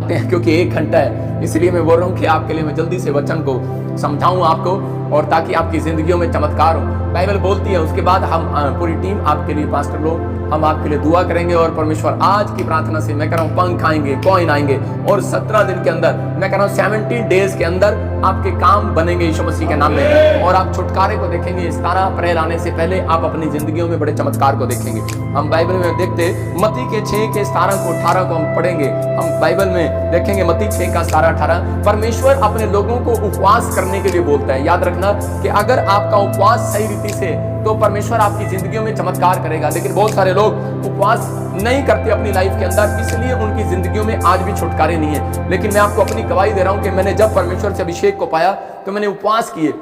सकते हैं क्योंकि 1 घंटा है, इसलिए मैं बोल रहा हूँ कि आपके लिए मैं जल्दी से वचन को समझाऊं आपको, और ताकि आपकी जिंदगियों में चमत्कार हो। बाइबल बोलती है, उसके बाद हम पूरी टीम आपके लिए, पास्टर लोग, हम आपके लिए दुआ करेंगे और परमेश्वर आज की प्रार्थना से मैं कह रहा हूँ पंख आएंगे, कॉइन आएंगे, और 17 दिन के अंदर, मैं कह रहा हूँ 70 डेज के अंदर आपके काम बनेंगे यीशु मसीह के नाम में, और आप छुटकारे को देखेंगे। 17 अप्रैल आने से पहले आप अपनी जिंदगियों में बड़े चमत्कार को देखेंगे। हम बाइबल में देखते मत्ती के 6 के 17 को 18 को हम पढ़ेंगे, हम बाइबल में देखेंगे मत्ती 6 का 17-18। परमेश्वर अपने लोगों को उपवास करने के लिए बोलता है। याद रखना कि अगर आपका उपवास सही रीति से, तो परमेश्वर आपकी जिंदगियों में चमत्कार करेगा। लेकिन बहुत सारे लोग उपवास नहीं करते अपनी लाइफ के अंदर, इसलिए उनकी जिंदगियों में आज भी छुटकारे नहीं है। लेकिन मैं आपको अपनी गवाही दे रहा हूं कि मैंने जब परमेश्वर से अभिषेक को पाया तो मैंने उपवास किए,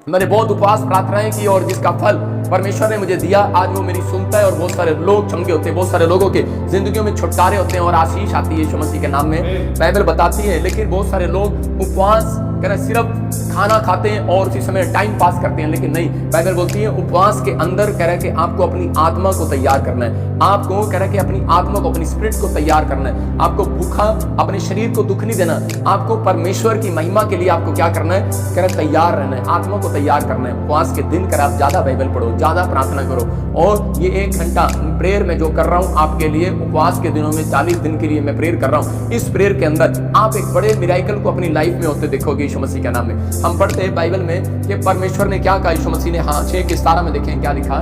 मैंने बहुत उपवास प्रार्थनाएं की, और जिसका फल परमेश्वर ने मुझे दिया आज वो मेरी सुनता है। और बहुत सारे लोग चंगे होते हैं, बहुत सारे लोगों के जिंदगियों में छुटकारे होते हैं और आशीष आती है यीशु मसीह के नाम में, बाइबल बताती है। लेकिन बहुत सारे लोग उपवास कर सिर्फ खाना खाते हैं और उसी समय टाइम पास करते हैं, लेकिन नहीं, बाइबल बोलती है उपवास के अंदर कह रहा है कि आपको अपनी आत्मा को तैयार करना है, आपको कह रहा है कि अपनी आत्मा को, अपनी स्पिरिट को तैयार करना है। आपको भूखा अपने शरीर को दुख नहीं देना, आपको परमेश्वर की महिमा के लिए आपको क्या करना है, कह रहा तैयार रहना है, आत्मा को तैयार करना है। उपवास के दिन कर आप ज्यादा बाइबल पढ़ो, ज्यादा प्रार्थना करो, और ये 1 घंटा प्रेयर में जो कर रहा हूं आपके लिए, उपवास के दिनों में 40 दिन के लिए मैं प्रेयर कर रहा हूं। इस प्रेयर के अंदर आप एक बड़े मिराइकल को अपनी लाइफ में होते देखोगे यीशु मसीह के नाम में। हम पढ़ते हैं बाइबल में कि परमेश्वर ने क्या कहा, यीशु मसीह ने, हाँ 6 के 17 में देखें क्या लिखा,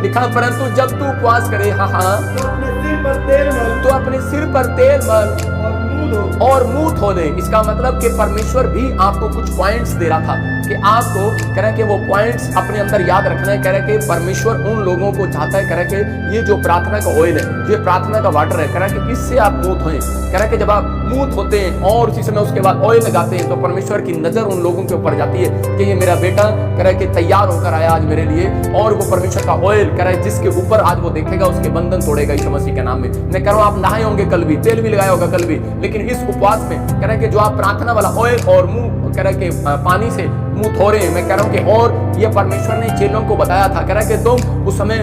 लिखा परंतु जब तू उपवास करे, हाँ तो अपने सिर पर तेल मल और मुंह धो दे। इसका मतलब कि परमेश्वर भी आपको कुछ पॉइंट्स दे रहा था कि आपको कह रहा है कि वो पॉइंट्स अपने अंदर याद रखना है। कह रहा है कि परमेश्वर उन लोगों को चाहता है, कह रहा है कि ये जो प्रार्थना का ऑयल है, ये प्रार्थना का वाटर है, कह रहा है कि इससे आप मुंह धोएं। कह रहा है कि जब आप मुंह धोते हैं और उसी समय उसके बाद ऑयल लगाते हैं, तो परमेश्वर की नजर उन लोगों के ऊपर जाती है कि ये मेरा बेटा कह रहा है कि तैयार होकर आया आज मेरे लिए, और वो परमेश्वर का ऑयल कह रहा है जिसके ऊपर आज वो देखेगा उसके बंधन तोड़ेगा यीशु मसीह के नाम में। मैं कह रहा हूं आप नहाए होंगे कल भी, तेल भी लगाया होगा कल भी, लेकिन इस उपवास में कह रहा है कि जो आप प्रार्थना वाला ऑयल और मुंह कह रहा है कि पानी से मुंह धो रहे हैं, मैं कह रहा हूं कि, और ये परमेश्वर ने चेलों को बताया था, कह रहा है कि तुम उस समय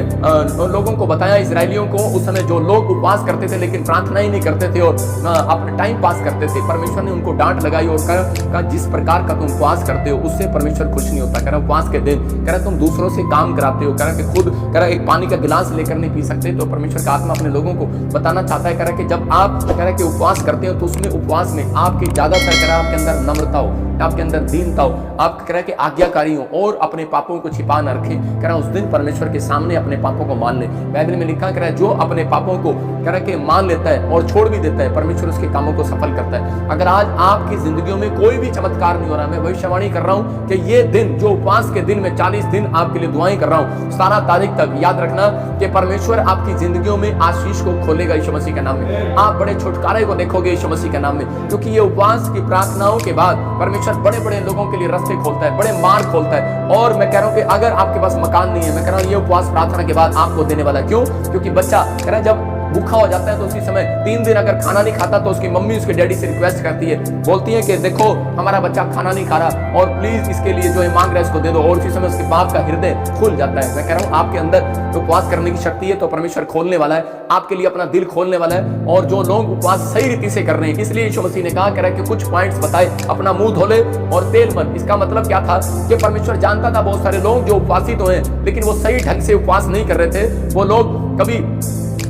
लोगों को बताया, इजरायलियों को, उस समय जो लोग उपवास करते थे लेकिन प्रार्थना ही नहीं करते थे और अपना टाइम पास करते थे, परमेश्वर ने उनको डांट लगाई और कहा जिस प्रकार का तुम उपवास करते हो उससे परमेश्वर खुश नहीं होता। कह रहा उपवास के दिन कह रहा तुम दूसरों से काम कराते हो, कह रहा कि खुद कह रहा एक पानी का गिलास लेकर नहीं पी सकते, तो परमेश्वर का आत्मा अपने लोगों को बताना चाहता है, कह रहा कि जब आप कह रहा कि उपवास करते हो तो उसमें उपवास में आपकी ज्यादातर कह रहा आपके अंदर नम्रता हो, आपके अंदर दीनता हो, आप कह रहा कि आज्ञाकारी हो और अपने पापों को छिपा न रखें। कह रहा उस दिन परमेश्वर के सामने अपने पापों को मान ले। बाइबल में लिखा कह रहा है जो अपने पापों को कह रहा कि मान लेता है और छोड़ भी देता है, परमेश्वर उसके कामों को सफल करता है। अगर आज आपकी जिंदगियों में कोई भी चमत्कार नहीं हो रहा, मैं भविष्यवाणी कर रहा हूं कि ये दिन जो उपवास के दिन में 40 दिन आपके लिए दुआएं कर रहा हूं, 17 तारीख तक याद रखना कि परमेश्वर आपकी जिंदगियों में आशीष को खोलेगा यीशु मसीह के नाम में। आप बड़े छुटकारे को देखोगे यीशु मसीह के नाम में, क्योंकि ये उपवास की प्रार्थनाओं के बाद परमेश्वर बड़े बड़े लोगों के लिए रास्ते खोलता है, बड़े मार्ग खोलता है। और मैं कह रहा हूं कि अगर आपके पास मकान नहीं है, मैं कह रहा हूं ये उपवास प्रार्थना के बाद आपको देने वाला। क्यों? क्योंकि बच्चा कह रहा है जब भूखा हो जाता है तो उसी समय 3 दिन अगर खाना नहीं खाता तो उसकी मम्मी उसके डैडी से रिक्वेस्ट करती है, बोलती है कि देखो हमारा बच्चा खाना नहीं खा रहा और प्लीज इसके लिए जो है मांग रहा है इसको दे दो, और उसी समय उसके बाप का हृदय खुल जाता है। मैं कह रहा हूं आपके अंदर उपवास करने की शक्ति है तो परमेश्वर खोलने वाला है, आपके लिए अपना दिल खोलने वाला है। और जो लोग उपवास सही रीति से कर रहे हैं, इसलिए यीशु मसीह ने कहा कह रहा है कि कुछ पॉइंट्स बताए, अपना मुंह धोले और तेल मत। इसका मतलब क्या था कि परमेश्वर जानता था बहुत सारे लोग जो उपवासी तो हैं लेकिन वो सही ढंग से उपवास नहीं कर रहे थे। वो लोग कभी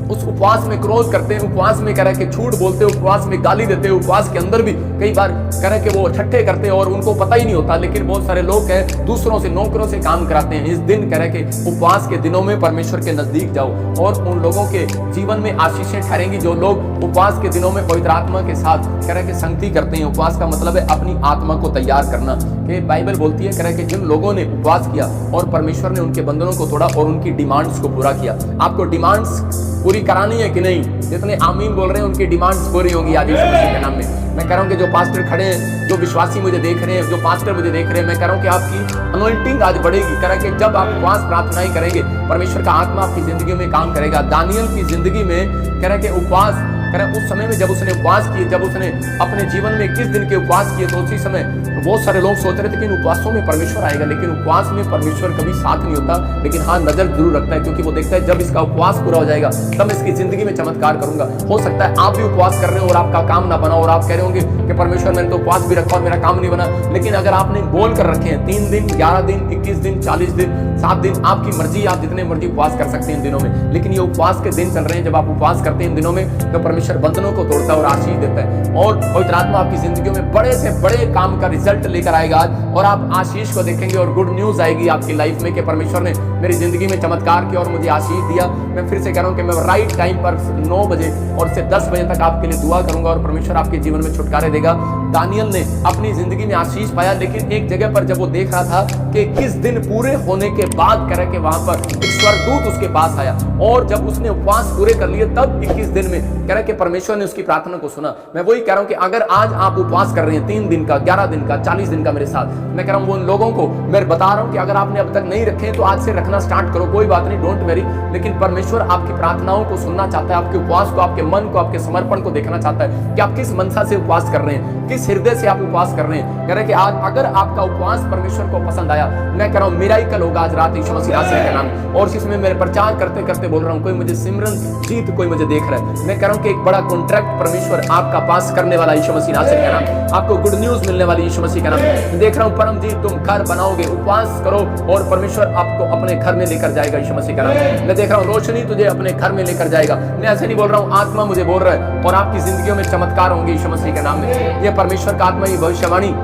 उस उपवास में क्रोध करते हैं, उपवास में कह रहा है कि झूठ बोलते हैं, उपवास में गाली देते हैं, उपवास के अंदर भी कई बार कह रहा है कि वो ठट्ठे करते हैं और उनको पता ही नहीं होता। लेकिन बहुत सारे लोग हैं दूसरों से, नौकरों से काम कराते हैं। इस दिन कह रहा है कि उपवास के दिनों में परमेश्वर के नजदीक जाओ और उन लोगों के जीवन में आशीषें ठहरेंगी जो लोग उपवास के दिनों में पवित्र आत्मा के साथ कह रहा है कि संगति करते हैं। उपवास का मतलब है अपनी आत्मा को तैयार करना। कि बाइबल बोलती है कह रहा है कि जिन लोगों ने उपवास किया और परमेश्वर ने उनके बंधनों को तोड़ा और उनकी डिमांड्स को पूरा किया। आपको डिमांड्स पूरी करानी है कि नहीं? जितने आमीन बोल रहे हैं उनकी डिमांड्स पूरी होंगी आज यीशु मसीह के नाम में। मैं कह रहा हूं कि जो पास्टर खड़े हैं, जो विश्वासी मुझे देख रहे हैं, जो पास्टर मुझे देख रहे हैं, मैं कह रहा हूं कि आपकी अनॉइंटिंग आज बढ़ेगी। कह रहा है कि जब आप उपवास प्रार्थनाएं करेंगे परमेश्वर का आत्मा आपकी जिंदगी में काम करेगा। दानियल की जिंदगी में कह रहा है कि उपवास कह रहे उस समय में जब उसने उपवास किए, जब उसने अपने जीवन में 21 दिन के उपवास किए, तो उसी समय बहुत सारे लोग सोच रहे थे कि इन उपवासों में परमेश्वर आएगा, लेकिन उपवास में परमेश्वर कभी साथ नहीं होता, लेकिन हाँ नजर जरूर रखता है, क्योंकि वो देखता है जब इसका उपवास पूरा हो जाएगा तब इसकी जिंदगी में चमत्कार करूंगा। हो सकता है आप भी उपवास कर रहे हो और आपका काम ना बना, और आप कह रहे होंगे कि परमेश्वर मैंने तो उपवास भी रखा और मेरा काम नहीं बना। लेकिन अगर आपने बोल कर रखे हैं 3 दिन, 11 दिन, 21 दिन, 40 दिन, 7 दिन, आपकी मर्जी, आप जितने मर्जी उपवास कर सकते हैं इन दिनों में, लेकिन ये उपवास के दिन चल रहे हैं। जब आप उपवास करते हैं इन दिनों में तो परमेश्वर बंधनों को तोड़ता है और आशीष देता है, और पवित्र आत्मा आपकी जिंदगी में बड़े से बड़े काम का रिजल्ट लेकर आएगा आज, और आप आशीष को देखेंगे और गुड न्यूज आएगी आपकी लाइफ में कि परमेश्वर ने मेरी जिंदगी में चमत्कार किया और मुझे आशीष दिया। मैं फिर से कह रहा हूं कि मैं राइट टाइम पर 9 बजे और से 10 बजे तक आपके लिए दुआ करूंगा और परमेश्वर आपके जीवन में छुटकारे देगा। दानियल ने अपनी जिंदगी में आशीष पाया, लेकिन एक जगह पर जब वो देख रहा था कि 21 दिन पूरे होने के बाद कह रहे कि वहां पर एक स्वर्गदूत उसके पास आया, और जब उसने उपवास पूरे कर लिए तब 21 दिन में कह रहे कि परमेश्वर ने उसकी प्रार्थना को सुना। मैं वही कह रहा हूं कि अगर आज आप उपवास कर रहे हैं 3 दिन का, 11 दिन का, 40 दिन का मेरे साथ, मैं कह रहा हूं उन लोगों को मैं बता रहा हूं कि अगर आपने अब तक नहीं रखे तो आज से रखना स्टार्ट करो, कोई बात नहीं, डोंट वेरी। लेकिन परमेश्वर आपकी प्रार्थनाओं को सुनना चाहता है, आपके उपवास को, आपके मन को, आपके समर्पण को देखना चाहता है कि आप किस मनसा से उपवास कर रहे हैं, किस हृदय से आप उपवास कर रहे हैं। कह रहे कि आज अगर आपका उपवास परमेश्वर को पसंद आया, मैं कह रहा हूं मिराकल होगा आज रात यीशु मसीह के नाम। और इसमें मेरे प्रचार करते करते बोल रहा हूं, कोई मुझे सिमरन जीत, कोई मुझे देख रहा है, मैं कह रहा हूं कि एक बड़ा कॉन्ट्रैक्ट परमेश्वर आपका पास करने वाला यीशु मसीह नासरी का नाम, आपको गुड न्यूज मिलने वाली यीशु मसीह का नाम। देख रहा हूं परमजीत, तुम घर बनाओगे, उपवास करो और परमेश्वर आपको अपने घर में लेकर जाएगा यीशु मसीह का नाम। मैं देख रहा हूं रोशनी तुझे अपने घर में लेकर जाएगा। मैं ऐसे नहीं बोल रहा हूं, आत्मा मुझे बोल रहा है, और आपकी जिंदगियों में चमत्कार होंगे यीशु मसीह के नाम में। यह परमेश्वर का आत्मा ही भविष्यवाणी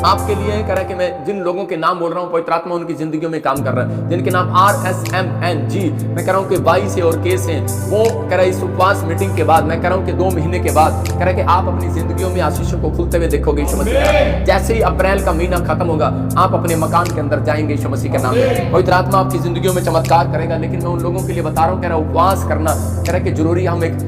आपके लिए कह रहा है कि मैं जिन लोगों के नाम बोल रहा हूं पवित्र आत्मा उनकी जिंदगियों में काम कर रहा है, जिनके नाम RSMNG, मैं कह रहा हूं कि 22 से और केस हैं, वो कह रहा है इस उपवास मीटिंग के बाद, मैं कह रहा हूं कि 2 महीने के बाद कह रहा है कि आप अपनी जिंदगियों में आशीषों को खुलते हुए देखोगे यीशु मसीह के नाम। जैसे ही अप्रैल का महीना खत्म होगा आप अपने मकान के अंदर जाएंगे यीशु मसीह के नाम में। पवित्र आत्मा आपकी जिंदगियों में चमत्कार करेगा। लेकिन मैं उन लोगों के लिए बता रहा हूं, कह रहा उपवास करना कह रहा कि जरूरी, हम एक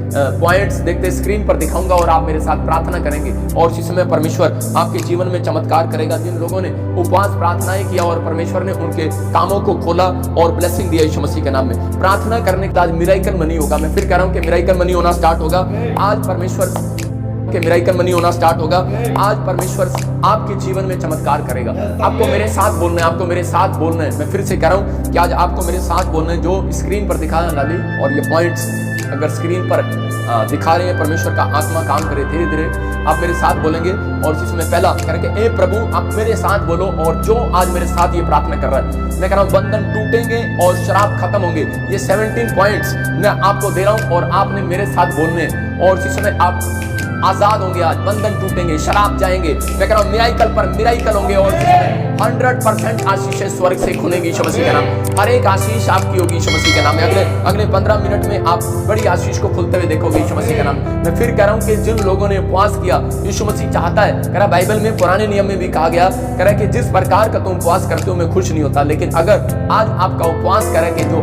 पॉइंट्स देखते स्क्रीन पर दिखाऊंगा और आप मेरे साथ प्रार्थना करेंगे, और इसी समय परमेश्वर आपके जीवन में चमत्कार करेगा। जिन लोगों ने उपवास प्रार्थनाएं किया और परमेश्वर ने उनके कामों को खोला और ब्लेसिंग दिया यीशु मसीह के नाम में, प्रार्थना करने के बाद मिराकल मनी होगा। मैं फिर कह रहा हूं कि मिराकल मनी होना स्टार्ट होगा आज। परमेश्वर के मिराकल मनी होना स्टार्ट होगा आज। परमेश्वर आपके जीवन में चमत्कार करेगा। आपको मेरे साथ बोलना है, आपको मेरे साथ बोलना है। मैं फिर से कह रहा हूं कि आज आपको मेरे साथ बोलना है। जो स्क्रीन पर दिखाना डाली और ये पॉइंट्स अगर स्क्रीन पर दिखा रहे हैं, परमेश्वर का आत्मा काम करे, धीरे धीरे आप मेरे साथ बोलेंगे। और इसमें पहला करके ए प्रभु आप मेरे साथ बोलो, और जो आज मेरे साथ ये प्रार्थना कर रहा है, मैं कह रहा हूं बंधन टूटेंगे और शराब खत्म होंगे। ये 17 पॉइंट्स मैं आपको दे रहा हूं और आपने मेरे साथ बोलने, और इस समय आप आजाद होंगे। आज बंधन टूटेंगे, शराब जाएंगे। मैं कह रहा हूं मिराकल पर मिराकल होंगे, और 100% आशीष स्वर्ग से खुलेंगी यीशु मसीह के नाम। हर एक आशीष आपकी होगी यीशु मसीह के नाम में। अगले 15 मिनट में आप बड़ी आशीष को खुलते हुए देखोगे यीशु मसीह के नाम। मैं फिर कह रहा हूं कि जिन लोगों ने उपवास किया, यीशु मसीह चाहता है, कह रहा बाइबल में पुराने नियम में भी कहा गया, कह रहा कि जिस प्रकार का तुम उपवास करते हो मैं खुश नहीं होता, लेकिन अगर आज आपका उपवास कह रहा कि जो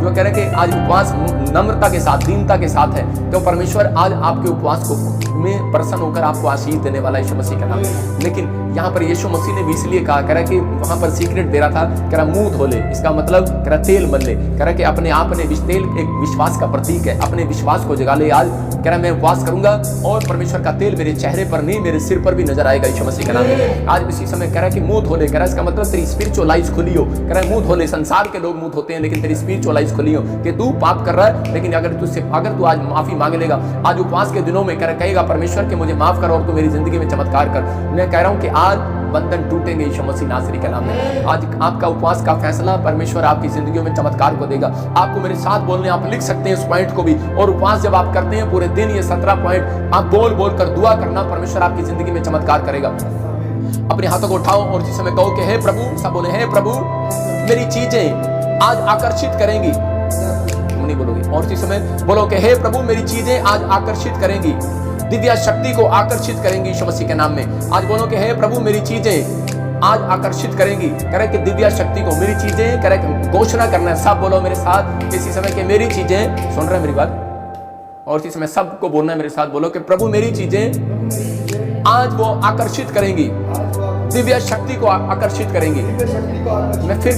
कह रहा कि आज उपवास नम्रता के साथ, दीनता के साथ है, तो परमेश्वर आज आपके उपवास को में प्रसन्न होकर आपको आशीष देने वाला यीशु मसीह का नाम। लेकिन यहाँ पर यीशु मसीह ने भी इसलिए कहा, कह रहा कि वहां पर सीक्रेट दे रहा था, कह रहा मुंह धो ले, इसका मतलब कह रहा तेल मल ले, कह रहा कि अपने आप ने तेल एक विश्वास का प्रतीक है, अपने विश्वास को जगा ले। आज कह रहा मैं उपवास करूंगा और परमेश्वर का तेल मेरे चेहरे पर नहीं मेरे सिर पर भी नजर आएगा यीशु मसीह का नाम में। आज इसी समय कह रहा कि मुंह धो ले, कह रहा इसका मतलब तेरी स्पिरिचुअल आइज खुली हो। कह रहा मुंह धो ले, संसार के लोग मुंह धोते हैं लेकिन तेरी स्पिरिचुअल आइज खुली हो कि तू पाप कर रहा है, लेकिन अगर तू आज माफी मांग लेगा, आज उपवास के दिनों में कहेगा परमेश्वर कि मुझे माफ कर और तू मेरी जिंदगी में चमत्कार कर। मैं कह रहा हूं कि आज बंधन टूटेंगे यीशु मसीह नासरी के नाम में। आज आपका उपवास का फैसला परमेश्वर आपकी जिंदगियों में चमत्कार को देगा। आपको मेरे साथ बोलने, आप लिख सकते हैं इस पॉइंट को भी, और उपवास जब आप करते हैं पूरे दिन ये 17 पॉइंट आप बोल बोल कर दुआ करना, परमेश्वर आपकी जिंदगी में चमत्कार करेगा। अपने हाथों को उठाओ और जिस समय कहो कि हे प्रभु, सब बोले हे प्रभु मेरी चीजें आज आकर्षित करेंगी, नहीं बोलोगे, और इसी समय बोलो कि हे प्रभु मेरी चीजें आज आकर्षित करेंगी, दिव्य शक्ति को आकर्षित करेंगी यीशु मसीह के नाम में। आज बोलो कि हे प्रभु मेरी चीजें आज आकर्षित करेंगी, कह रहे कि दिव्य शक्ति को, मेरी चीजें, कह रहे घोषणा करना है। सब बोलो मेरे साथ इसी समय कि मेरी चीजें, सुन रहे हैं मेरी बात, और इसी समय सबको बोलना है मेरे साथ, बोलो कि प्रभु मेरी चीजें आज वो आकर्षित करेंगी, दिव्य शक्ति को आकर्षित करेंगी। मैं फिर